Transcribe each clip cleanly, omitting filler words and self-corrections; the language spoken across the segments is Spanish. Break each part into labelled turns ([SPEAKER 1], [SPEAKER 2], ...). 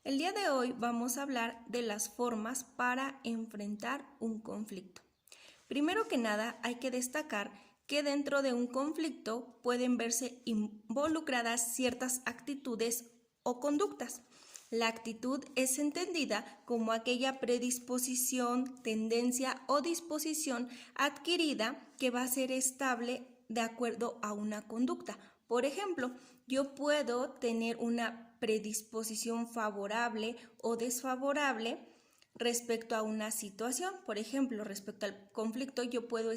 [SPEAKER 1] El día de hoy vamos a hablar de las formas para enfrentar un conflicto. Primero que nada, hay que destacar que dentro de un conflicto pueden verse involucradas ciertas actitudes o conductas. La actitud es entendida como aquella predisposición, tendencia o disposición adquirida que va a ser estable de acuerdo a una conducta. Por ejemplo, yo puedo tener una predisposición favorable o desfavorable respecto a una situación. Por ejemplo, respecto al conflicto, yo puedo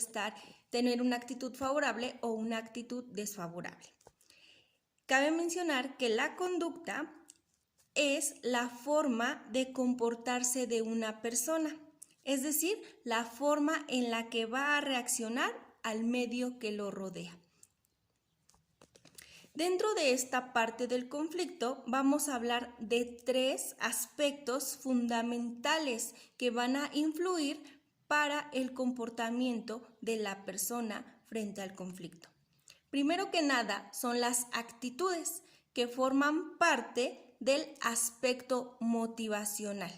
[SPEAKER 1] tener una actitud favorable o una actitud desfavorable. Cabe mencionar que la conducta es la forma de comportarse de una persona, es decir, la forma en la que va a reaccionar al medio que lo rodea. Dentro de esta parte del conflicto vamos a hablar de 3 aspectos fundamentales que van a influir para el comportamiento de la persona frente al conflicto. Primero que nada son las actitudes que forman parte del aspecto motivacional.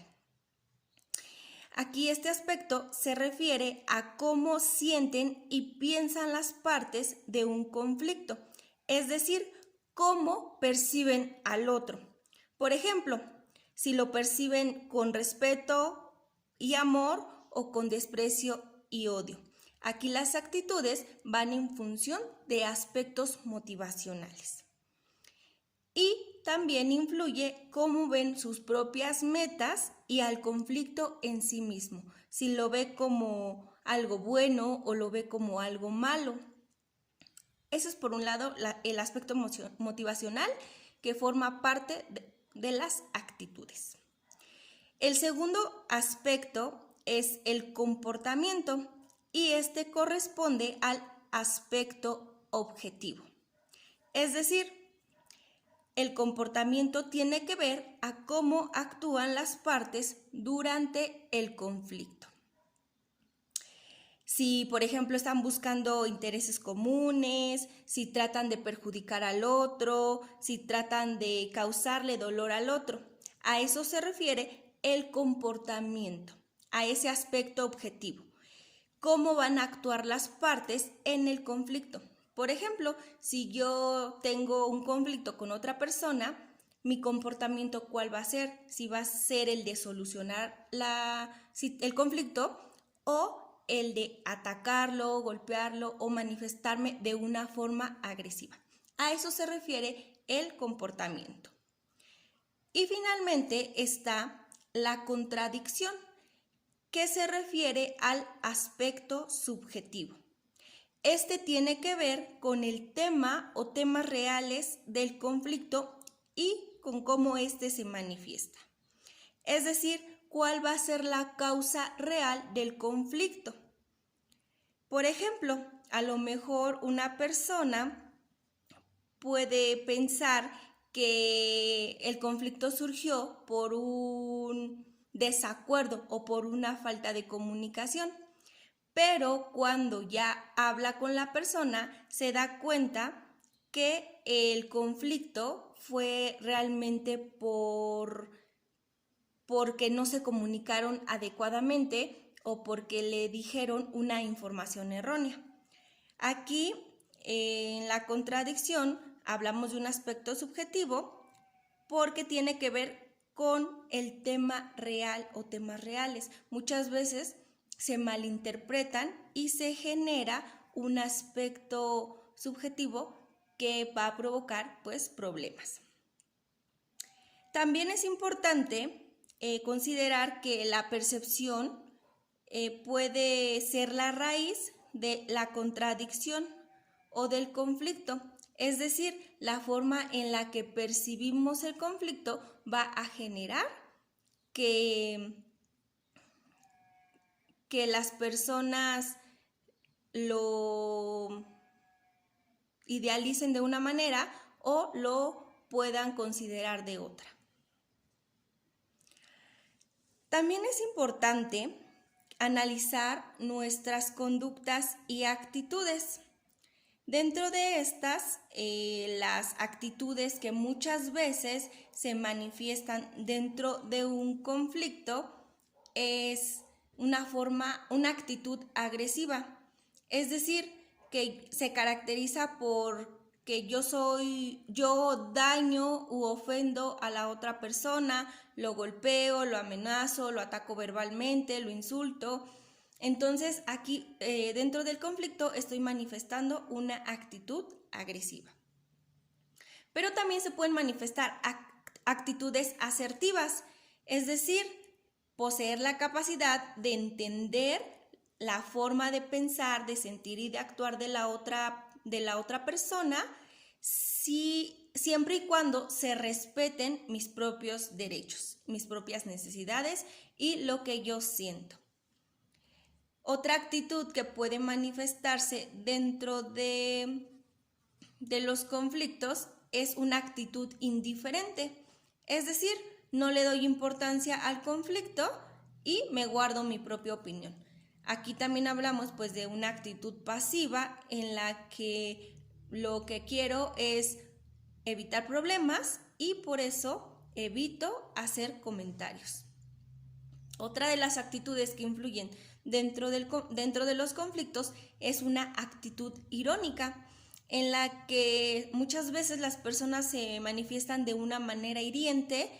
[SPEAKER 1] Aquí este aspecto se refiere a cómo sienten y piensan las partes de un conflicto, es decir, cómo perciben al otro. Por ejemplo, si lo perciben con respeto y amor o con desprecio y odio. Aquí las actitudes van en función de aspectos motivacionales. Y también influye cómo ven sus propias metas y al conflicto en sí mismo, si lo ve como algo bueno o lo ve como algo malo. Eso es por un lado el aspecto motivacional que forma parte de las actitudes. El segundo aspecto es el comportamiento y este corresponde al aspecto objetivo. Es decir, el comportamiento tiene que ver a cómo actúan las partes durante el conflicto. Si, por ejemplo, están buscando intereses comunes, si tratan de perjudicar al otro, si tratan de causarle dolor al otro. A eso se refiere el comportamiento, a ese aspecto objetivo. ¿Cómo van a actuar las partes en el conflicto? Por ejemplo, si yo tengo un conflicto con otra persona, mi comportamiento ¿cuál va a ser? Si va a ser el de solucionar el conflicto o el de atacarlo, golpearlo o manifestarme de una forma agresiva. A eso se refiere el comportamiento. Y finalmente está la contradicción, que se refiere al aspecto subjetivo. Este tiene que ver con el tema o temas reales del conflicto y con cómo éste se manifiesta. Es decir, cuál va a ser la causa real del conflicto. Por ejemplo, a lo mejor una persona puede pensar que el conflicto surgió por un desacuerdo o por una falta de comunicación, pero cuando ya habla con la persona se da cuenta que el conflicto fue realmente porque no se comunicaron adecuadamente o porque le dijeron una información errónea. Aquí, en la contradicción, hablamos de un aspecto subjetivo porque tiene que ver con el tema real o temas reales. Muchas veces se malinterpretan y se genera un aspecto subjetivo que va a provocar problemas. También es importante considerar que la percepción puede ser la raíz de la contradicción o del conflicto. Es decir, la forma en la que percibimos el conflicto va a generar que las personas lo idealicen de una manera o lo puedan considerar de otra. También es importante analizar nuestras conductas y actitudes. Dentro de estas, las actitudes que muchas veces se manifiestan dentro de un conflicto es una actitud agresiva. Es decir, que se caracteriza por que yo daño u ofendo a la otra persona, lo golpeo, lo amenazo, lo ataco verbalmente, lo insulto. Entonces aquí dentro del conflicto estoy manifestando una actitud agresiva. Pero también se pueden manifestar actitudes asertivas, es decir, poseer la capacidad de entender la forma de pensar, de sentir y de actuar de la otra persona, siempre y cuando se respeten mis propios derechos, mis propias necesidades y lo que yo siento. Otra actitud que puede manifestarse dentro de los conflictos es una actitud indiferente, es decir, no le doy importancia al conflicto y me guardo mi propia opinión. Aquí también hablamos pues de una actitud pasiva en la que lo que quiero es evitar problemas y por eso evito hacer comentarios. Otra de las actitudes que influyen dentro de los conflictos es una actitud irónica, en la que muchas veces las personas se manifiestan de una manera hiriente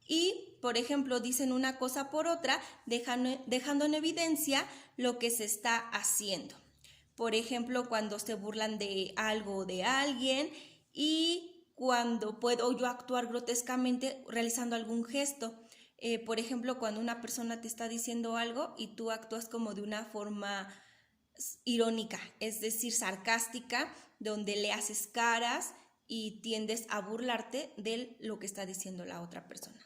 [SPEAKER 1] y, por ejemplo, dicen una cosa por otra, dejando en evidencia lo que se está haciendo. Por ejemplo, cuando se burlan de algo o de alguien y cuando puedo yo actuar grotescamente realizando algún gesto. Por ejemplo, cuando una persona te está diciendo algo y tú actúas como de una forma irónica, es decir, sarcástica, donde le haces caras y tiendes a burlarte de lo que está diciendo la otra persona.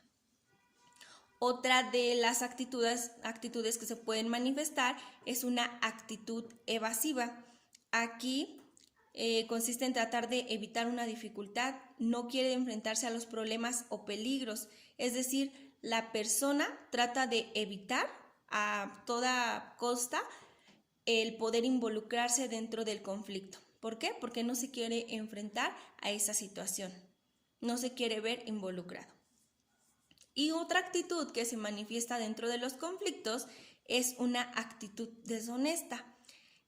[SPEAKER 1] Otra de las actitudes que se pueden manifestar es una actitud evasiva. Aquí consiste en tratar de evitar una dificultad, no quiere enfrentarse a los problemas o peligros, es decir, la persona trata de evitar a toda costa el poder involucrarse dentro del conflicto. ¿Por qué? Porque no se quiere enfrentar a esa situación, no se quiere ver involucrado. Y otra actitud que se manifiesta dentro de los conflictos es una actitud deshonesta,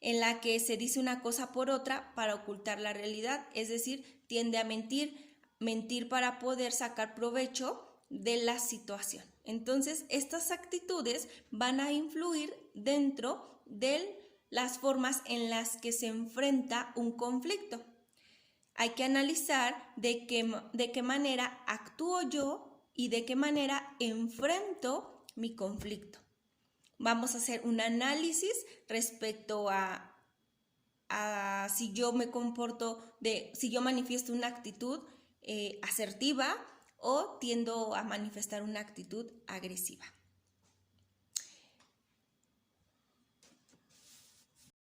[SPEAKER 1] en la que se dice una cosa por otra para ocultar la realidad, es decir, tiende a mentir para poder sacar provecho de la situación. Entonces, estas actitudes van a influir dentro de las formas en las que se enfrenta un conflicto. Hay que analizar de qué manera actúo yo y de qué manera enfrento mi conflicto. Vamos a hacer un análisis respecto a si yo me comporto, si yo manifiesto una actitud asertiva o tiendo a manifestar una actitud agresiva.